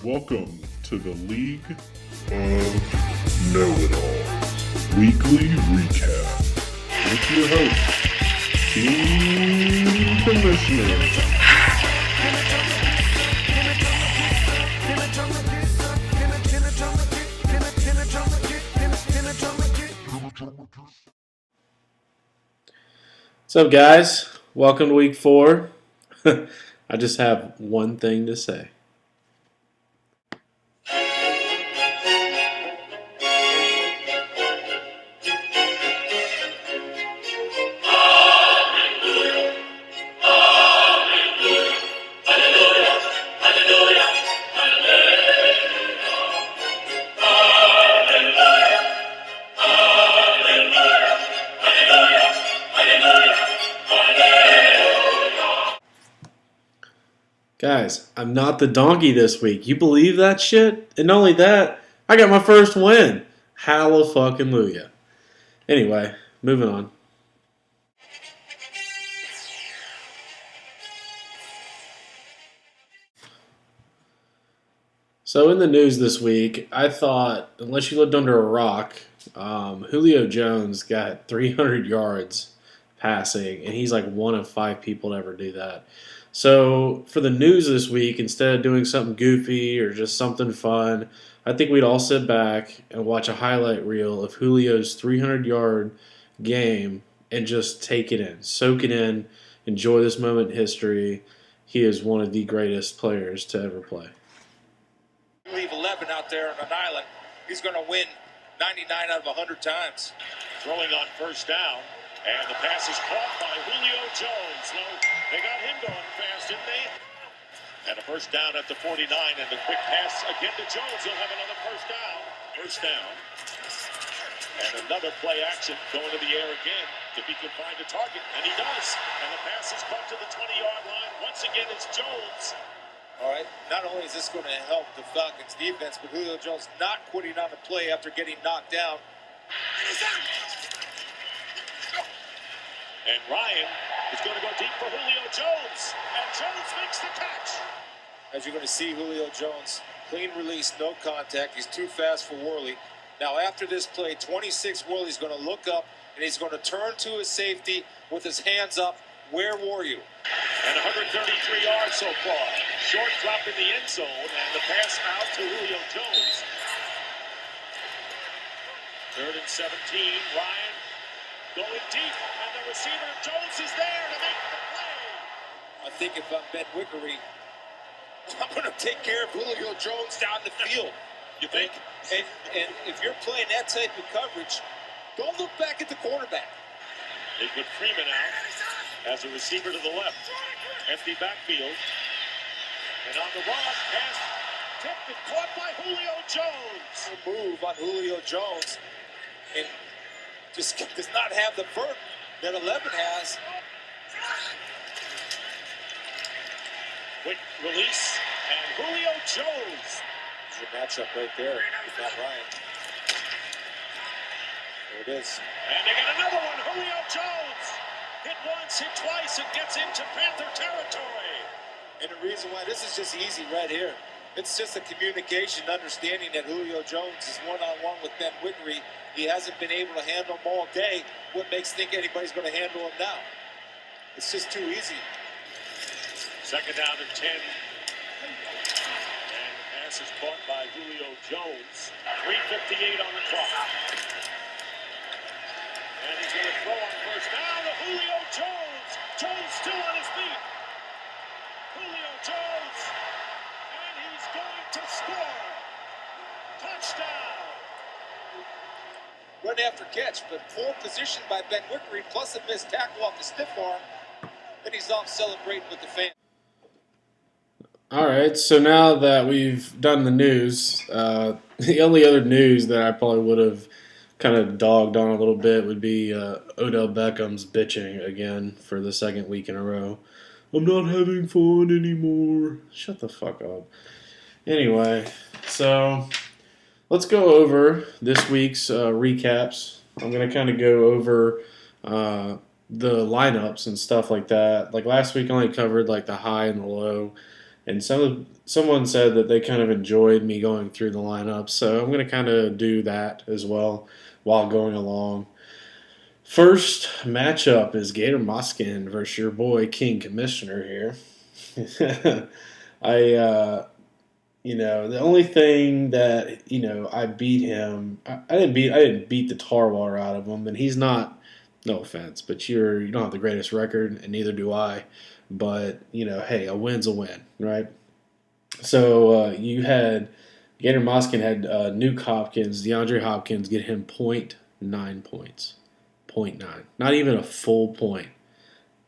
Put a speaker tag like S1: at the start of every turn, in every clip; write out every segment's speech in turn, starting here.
S1: Welcome to the League of Know-It-Alls Weekly Recap with your host, Team Commissioner.
S2: What's up, guys? Welcome to week 4. I just have one thing to say. Guys, I'm not the donkey this week. You believe that shit? And not only that, I got my first win. Hallelujah. Anyway, moving on. So in the news this week, I thought, unless you lived under a rock, Julio Jones got 300 yards passing, and he's like one of 5 people to ever do that. So for the news this week, instead of doing something goofy or just something fun, I think we'd all sit back and watch a highlight reel of Julio's 300-yard game and just take it in, soak it in, enjoy this moment in history. He is one of the greatest players to ever play.
S3: Leave 11 out there on an island, he's going to win 99 out of 100 times.
S4: Throwing on first down, and the pass is caught by Julio Jones. No, they got him going fast, didn't they? And a first down at the 49, and the quick pass again to Jones. He'll have another first down. First down. And another play action going to the air again, if he can find a target, and he does. And the pass is caught to the 20-yard line. Once again, it's Jones.
S3: All right, not only is this going to help the Falcons defense, but Julio Jones not quitting on the play after getting knocked down.
S4: And Ryan is going to go deep for Julio Jones. And Jones makes the catch.
S3: As you're going to see, Julio Jones, clean release, no contact. He's too fast for Worley. Now, after this play, 26 Worley's going to look up, and he's going to turn to his safety with his hands up. Where were you?
S4: And 133 yards so far. Short drop in the end zone, and the pass out to Julio Jones. 3rd and 17, Ryan going deep, and the receiver Jones is there to make the play.
S3: I think if I'm Ben Wickery, I'm going to take care of Julio Jones down the field.
S4: You think?
S3: And if you're playing that type of coverage, don't look back at the quarterback.
S4: They put Freeman out as a receiver to the left. Empty backfield. And on the run, pass tipped and caught by Julio Jones.
S3: A move on Julio Jones. And just does not have the vert that 11 has.
S4: Quick release, and Julio Jones.
S3: There's a matchup right there with Matt Ryan. There it is.
S4: And they got another one, Julio Jones. Hit once, hit twice, and gets into Panther territory.
S3: And the reason why this is just easy right here. It's just a communication, understanding that Julio Jones is one-on-one with Ben Wickery. He hasn't been able to handle him all day. What makes think anybody's going to handle him now? It's just too easy.
S4: 2nd down and 10. And the pass is caught by Julio Jones. 3:58 on the clock. And he's going to throw on first down to Julio Jones. Jones still on his feet. Julio Jones. And he's going to score. Touchdown.
S3: Run after catch, but poor position by Ben Wickery, plus a missed tackle off the stiff arm. Then he's off celebrating with the fans.
S2: All right, so now that we've done the news, the only other news that I probably would have kind of dogged on a little bit would be Odell Beckham's bitching again for the 2nd week in a row. I'm not having fun anymore. Shut the fuck up. Anyway, so let's go over this week's recaps. I'm going to kind of go over the lineups and stuff like that. Like last week I only covered like the high and the low. And someone said that they kind of enjoyed me going through the lineup, so I'm going to kind of do that as well while going along. First matchup is Gator Moskin versus your boy King Commissioner here. The only thing that I beat him. I didn't beat the tar water out of him, and he's not. No offense, but you don't have the greatest record, and neither do I. But hey, a win's a win, right? So you had Gator Moskin had Nuke Hopkins, DeAndre Hopkins get him .9 points, .9, not even a full point.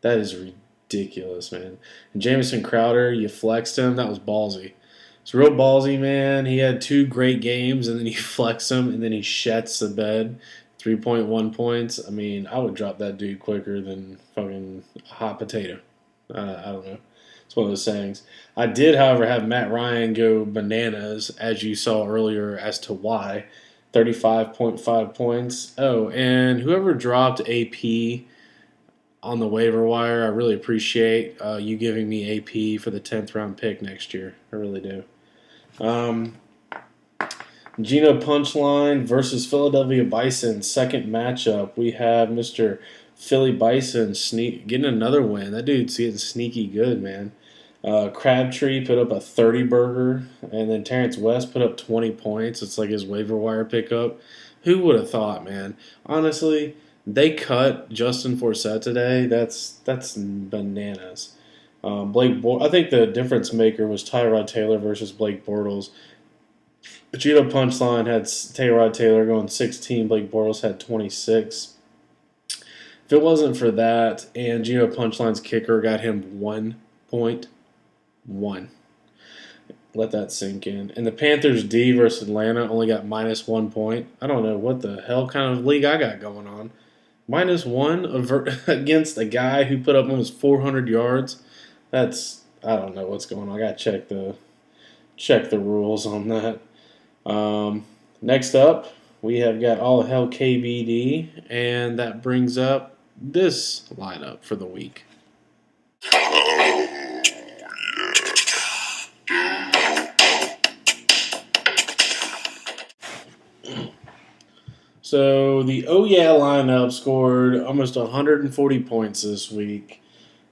S2: That is ridiculous, man. And Jamison Crowder, you flexed him. That was ballsy. It's real ballsy, man. He had 2 great games, and then you flex him, and then he shets the bed. 3.1 points. I mean, I would drop that dude quicker than fucking a hot potato. I don't know. It's one of those sayings. I did, however, have Matt Ryan go bananas, as you saw earlier, as to why. 35.5 points. Oh, and whoever dropped AP on the waiver wire, I really appreciate you giving me AP for the 10th round pick next year. I really do. Geno Punchline versus Philadelphia Bison, second matchup. We have Mr. Philly Bison getting another win. That dude's getting sneaky good, man. Crabtree put up a 30 burger, and then Terrence West put up 20 points. It's like his waiver wire pickup. Who would have thought, man? Honestly, they cut Justin Forsett today. That's bananas. I think the difference maker was Tyrod Taylor versus Blake Bortles. Geno Punchline had Tyrod Taylor going 16. Blake Bortles had 26. If it wasn't for that, and Geno Punchline's kicker got him 1 point. 1. Let that sink in. And the Panthers D versus Atlanta only got -1 point. I don't know what the hell kind of league I got going on. -1 against a guy who put up almost 400 yards. I don't know what's going on. I got to check the rules on that. Next up, we have got All Hell KBD, and that brings up this lineup for the week. So the Oh Yeah lineup scored almost 140 points this week.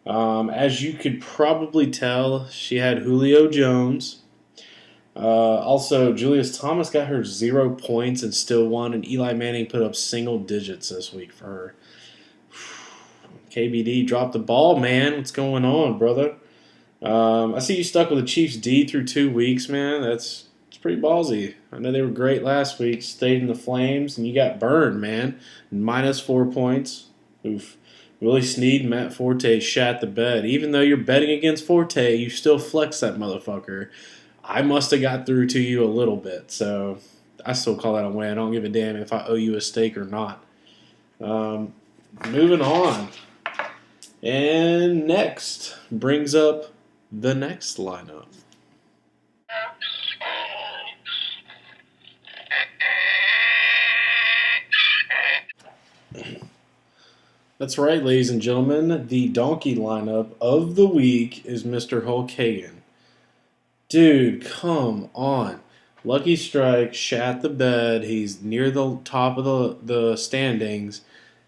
S2: As you could probably tell, she had Julio Jones. Also, Julius Thomas got her 0 points and still won, and Eli Manning put up single digits this week for her. KBD dropped the ball, man. What's going on, brother? I see you stuck with the Chiefs D through 2 weeks, man. It's pretty ballsy. I know they were great last week, stayed in the flames, and you got burned, man. -4 points. Oof. Willie Snead and Matt Forte shat the bed. Even though you're betting against Forte, you still flex that motherfucker. I must have got through to you a little bit, so I still call that a win. I don't give a damn if I owe you a steak or not. Moving on. And next brings up the next lineup. That's right, ladies and gentlemen. The donkey lineup of the week is Mr. Hulk Hogan. Dude, come on. Lucky Strike shat the bed. He's near the top of the standings,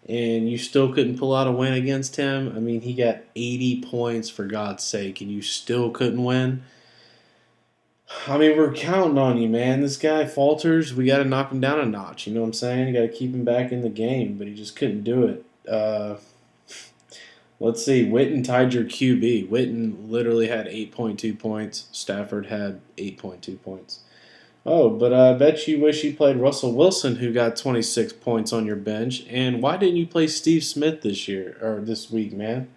S2: and you still couldn't pull out a win against him. I mean, he got 80 points, for God's sake, and you still couldn't win. I mean, we're counting on you, man. This guy falters. We got to knock him down a notch. You know what I'm saying? You got to keep him back in the game, but he just couldn't do it. Let's see. Witten tied your QB. Witten literally had 8.2 points. Stafford had 8.2 points. Oh, but I bet you wish you played Russell Wilson, who got 26 points on your bench. And why didn't you play Steve Smith this week, man?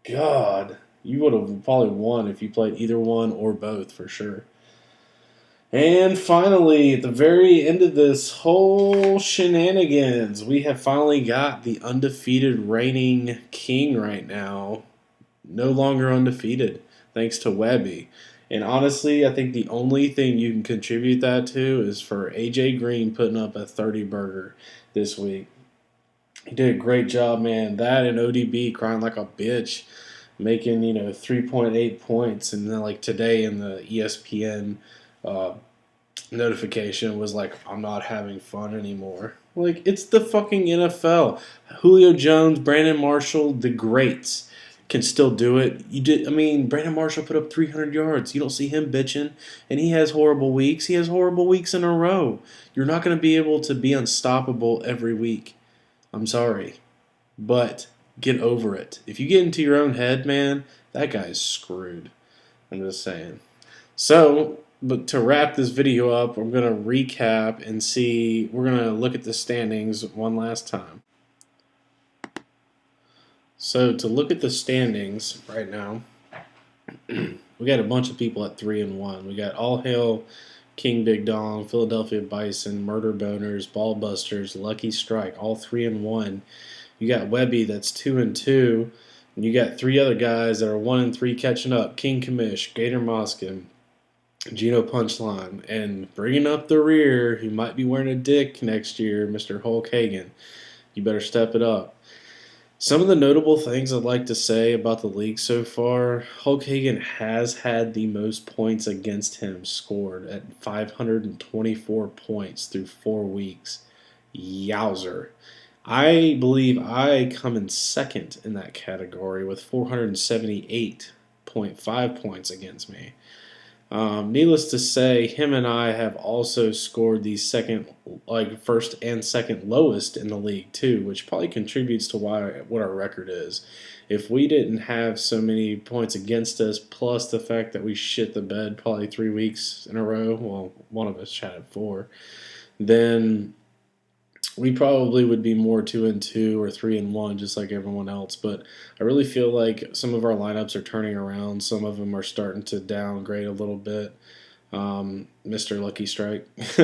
S2: God, you would have probably won if you played either one or both for sure. And finally, at the very end of this whole shenanigans, we have finally got the undefeated reigning king right now. No longer undefeated, thanks to Webby. And honestly, I think the only thing you can contribute that to is for AJ Green putting up a 30 burger this week. He did a great job, man. That and ODB crying like a bitch. making 3.8 points, and then like today in the ESPN notification was like, I'm not having fun anymore. Like, it's the fucking NFL. Julio Jones, Brandon Marshall, the greats can still do it. Brandon Marshall put up 300 yards. You don't see him bitching, and he has horrible weeks. He has horrible weeks in a row. You're not going to be able to be unstoppable every week. I'm sorry, but get over it. If you get into your own head, man, that guy's screwed. I'm just saying. So, but to wrap this video up, I'm going to recap and see, we're going to look at the standings one last time. So, to look at the standings right now, we got a bunch of people at 3-1. We got All Hail King Big Dong, Philadelphia Bison, Murder Boners, Ball Busters, Lucky Strike, all 3-1. You got Webby that's 2-2. And you got 3 other guys that are 1-3 catching up. King Commish, Gator Moskin, Gino Punchline, and bringing up the rear, he might be wearing a dick next year, Mr. Hulk Hogan. You better step it up. Some of the notable things I'd like to say about the league so far, Hulk Hogan has had the most points against him scored at 524 points through 4 weeks. Yowzer. I believe I come in second in that category with 478.5 points against me. Needless to say, him and I have also scored the first and second lowest in the league too, which probably contributes to what our record is. If we didn't have so many points against us, plus the fact that we shit the bed probably 3 weeks in a row, well, one of us had 4, then we probably would be more 2-2 or 3-1, just like everyone else. But I really feel like some of our lineups are turning around. Some of them are starting to downgrade a little bit. Mr. Lucky Strike. Let's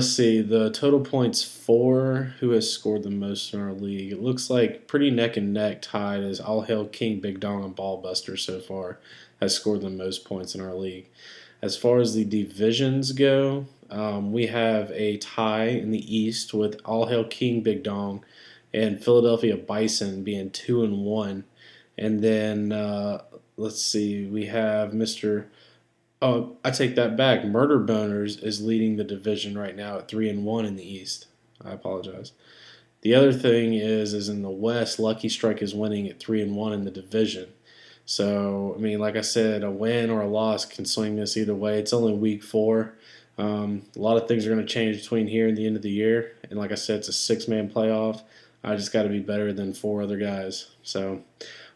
S2: see. The total points for who has scored the most in our league. It looks like pretty neck and neck tied as All Hail King, Big Dong, and Ball Buster so far has scored the most points in our league. As far as the divisions go, we have a tie in the East with All Hail King Big Dong and Philadelphia Bison being 2-1. And then, let's see, we have I take that back. Murder Boners is leading the division right now at 3-1 in the East. I apologize. The other thing is in the West, Lucky Strike is winning at 3-1 in the division. So, like I said, a win or a loss can swing this either way. It's only week 4. A lot of things are going to change between here and the end of the year. And like I said, it's a 6-man playoff. I just got to be better than 4 other guys. So,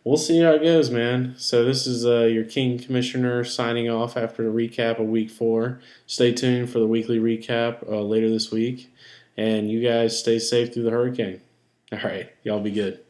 S2: we'll see how it goes, man. So, this is your King Commissioner signing off after the recap of week 4. Stay tuned for the weekly recap later this week. And you guys stay safe through the hurricane. All right. Y'all be good.